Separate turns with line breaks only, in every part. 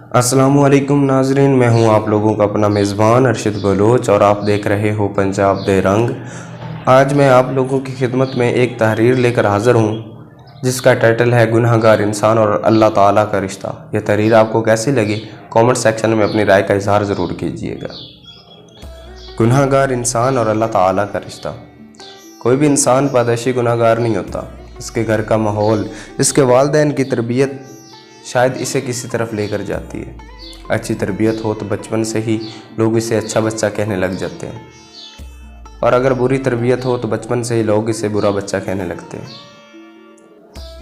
अस्सलामुअलैकुम नाजरीन, मैं हूं आप लोगों का अपना मेज़बान अरशद बलोच और आप देख रहे हो पंजाब दे रंग। आज मैं आप लोगों की खिदमत में एक तहरीर लेकर हाज़िर हूं जिसका टाइटल है गुनहगार इंसान और अल्लाह ताला का रिश्ता। यह तहरीर आपको कैसी लगी कमेंट सेक्शन में अपनी राय का इजहार ज़रूर कीजिएगा। गुनहगार इंसान और अल्लाह ताला का रिश्ता। कोई भी इंसान पैदाइशी गुनहगार नहीं होता। इसके घर का माहौल, इसके वालिदैन की तरबियत शायद इसे किसी तरफ लेकर जाती है। अच्छी तरबियत हो तो बचपन से ही लोग इसे अच्छा बच्चा कहने लग जाते हैं, और अगर बुरी तरबियत हो तो बचपन से ही लोग इसे बुरा बच्चा कहने लगते हैं।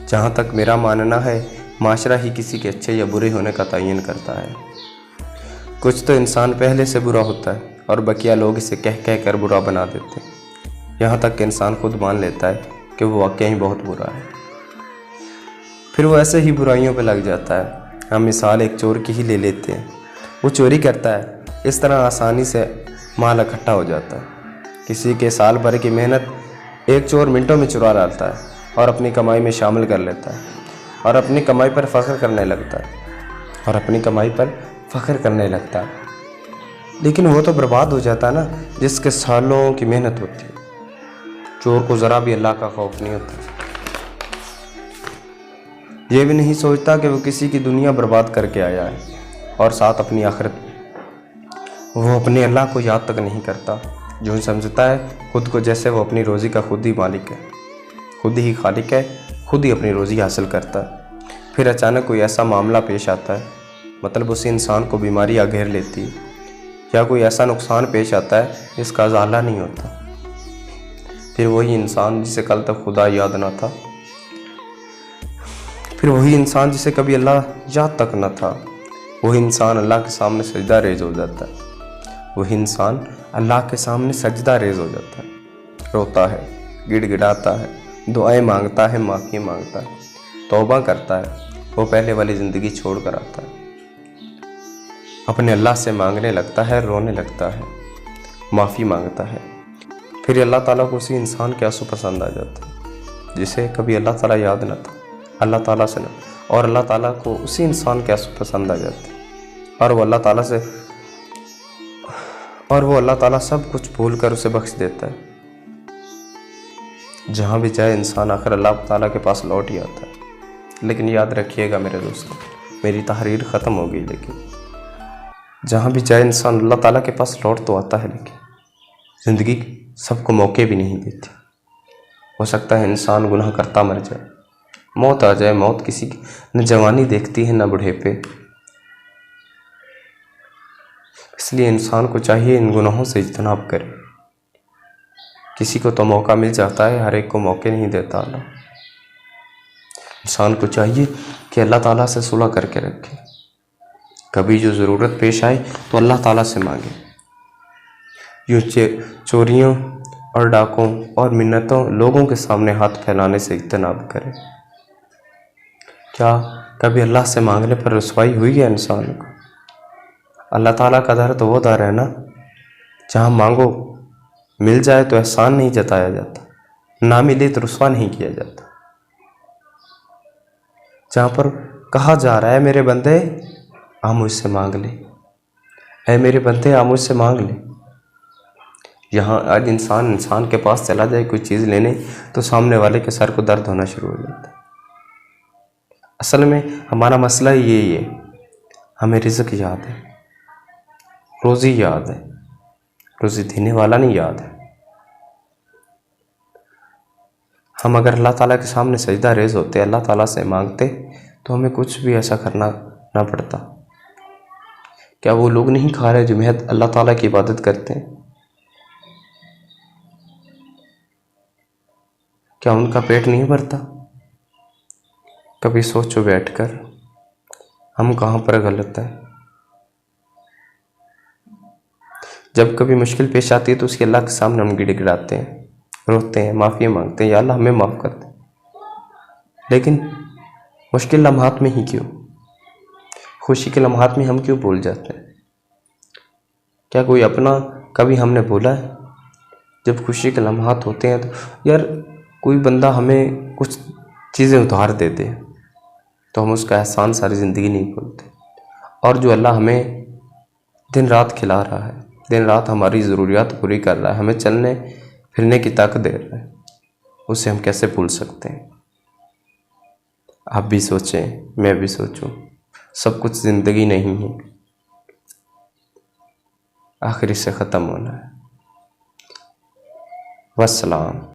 जहाँ तक मेरा मानना है, माशरा ही किसी के अच्छे या बुरे होने का तयन करता है। कुछ तो इंसान पहले से बुरा होता है और बकिया लोग इसे कह कह कर बुरा बना देते हैं, यहाँ तक कि इंसान खुद मान लेता है कि वो वाकई ही बहुत बुरा है। फिर वो ऐसे ही बुराइयों पे लग जाता है। हम मिसाल एक चोर की ही ले लेते हैं। वो चोरी करता है, इस तरह आसानी से माल इकट्ठा हो जाता है। किसी के साल भर की मेहनत एक चोर मिनटों में चुरा लाता है और अपनी कमाई में शामिल कर लेता है, और अपनी कमाई पर फ़ख्र करने लगता है लेकिन वो तो बर्बाद हो जाता है ना, जिसके सालों की मेहनत होती है। चोर को ज़रा भी अल्लाह का खौफ नहीं होता। ये भी नहीं सोचता कि वो किसी की दुनिया बर्बाद करके आया है और साथ अपनी आखिरत। वो अपने अल्लाह को याद तक नहीं करता। जो समझता है खुद को जैसे वो अपनी रोज़ी का खुद ही मालिक है, खुद ही खालिक है, खुद ही अपनी रोज़ी हासिल करता है। फिर अचानक कोई ऐसा मामला पेश आता है, मतलब उसी इंसान को बीमारी आ घेर लेती है, या कोई ऐसा नुकसान पेश आता है जिसका अज़ाला नहीं होता। फिर वही इंसान जिसे कल तक खुदा याद ना था, फिर वही इंसान जिसे कभी अल्लाह याद तक न था, वही इंसान अल्लाह के सामने सजदा रेज़ हो जाता है। वही इंसान अल्लाह के सामने सजदा रेज़ हो जाता है, रोता है, गिड़गिड़ाता है, दुआएं मांगता है, माफ़ी मांगता है, तौबा करता है। वो पहले वाली ज़िंदगी छोड़ कर आता है, अपने अल्लाह से मांगने लगता है, रोने लगता है, माफ़ी मांगता है। फिर अल्लाह ताला को उसी इंसान के आंसू पसंद आ जाते हैं जिसे कभी अल्लाह ताला याद न था, अल्लाह ताला से न, और अल्लाह ताला को उसी इंसान के आंसू पसंद आ जाते हैं, और वो अल्लाह ताला सब कुछ भूल कर उसे बख्श देता है। जहाँ भी जाए इंसान आखिर अल्लाह ताला के पास लौट ही आता है। लेकिन याद रखिएगा मेरे दोस्तों, मेरी तहरीर ख़त्म हो गई, लेकिन जहाँ भी जाए इंसान अल्लाह ताला के पास लौट तो आता है, लेकिन ज़िंदगी सबको मौके भी नहीं देती। हो सकता है इंसान गुनाह करता मर जाए, मौत आ जाए। मौत किसी की न जवानी देखती है न बुढ़ेपे। इसलिए इंसान को चाहिए इन गुनाहों से इज्तनाब करे। किसी को तो मौका मिल जाता है, हर एक को मौके नहीं देता अल्लाह। इंसान को चाहिए कि अल्लाह ताला से सुलह करके रखे। कभी जो ज़रूरत पेश आए तो अल्लाह ताला से मांगे। यूँ चोरियों और डाकों और मिन्नतों लोगों के सामने हाथ फैलाने से इज्तनाब करे। क्या कभी अल्लाह से मांगने पर रुसवाई हुई है इंसान को? अल्लाह ताला का दर तो वो दर है ना, जहाँ मांगो मिल जाए तो एहसान नहीं जताया जाता, ना मिले तो रुसवा नहीं किया जाता। जहाँ पर कहा जा रहा है मेरे बंदे आ मुझसे मांग ले, ऐ मेरे बंदे आ मुझसे मांग ले। यहाँ आज इंसान के पास चला जाए कोई चीज़ लेने तो सामने वाले के सर को दर्द होना शुरू हो जाता है। असल में हमारा मसला ही यही है, हमें रिज़्क याद है, रोज़ी याद है, रोज़ी देने वाला नहीं याद है। हम अगर अल्लाह ताला के सामने सजदा रेज़ होते, अल्लाह ताला से मांगते, तो हमें कुछ भी ऐसा करना ना पड़ता। क्या वो लोग नहीं खा रहे जो महज अल्लाह ताला की इबादत करते हैं? क्या उनका पेट नहीं भरता? कभी सोचो बैठकर हम कहाँ पर गलत हैं। जब कभी मुश्किल पेश आती है तो उसके अल्लाह के सामने हम गिड़गिड़ाते हैं, रोते हैं, माफ़ी मांगते हैं, या अल्लाह हमें माफ़ कर दे। लेकिन मुश्किल लम्हात में ही क्यों, खुशी के लम्हात में हम क्यों भूल जाते हैं? क्या कोई अपना कभी हमने भूला है? जब खुशी के लम्हात होते हैं तो यार कोई बंदा हमें कुछ चीज़ें उधार दे दे तो हम उसका एहसान सारी ज़िंदगी नहीं भूलते, और जो अल्लाह हमें दिन रात खिला रहा है, दिन रात हमारी ज़रूरियात पूरी कर रहा है, हमें चलने फिरने की ताकत दे रहा है, उसे हम कैसे भूल सकते हैं। आप भी सोचें, मैं भी सोचूं, सब कुछ ज़िंदगी नहीं है, आखिर से ख़त्म होना है। वस्सलाम।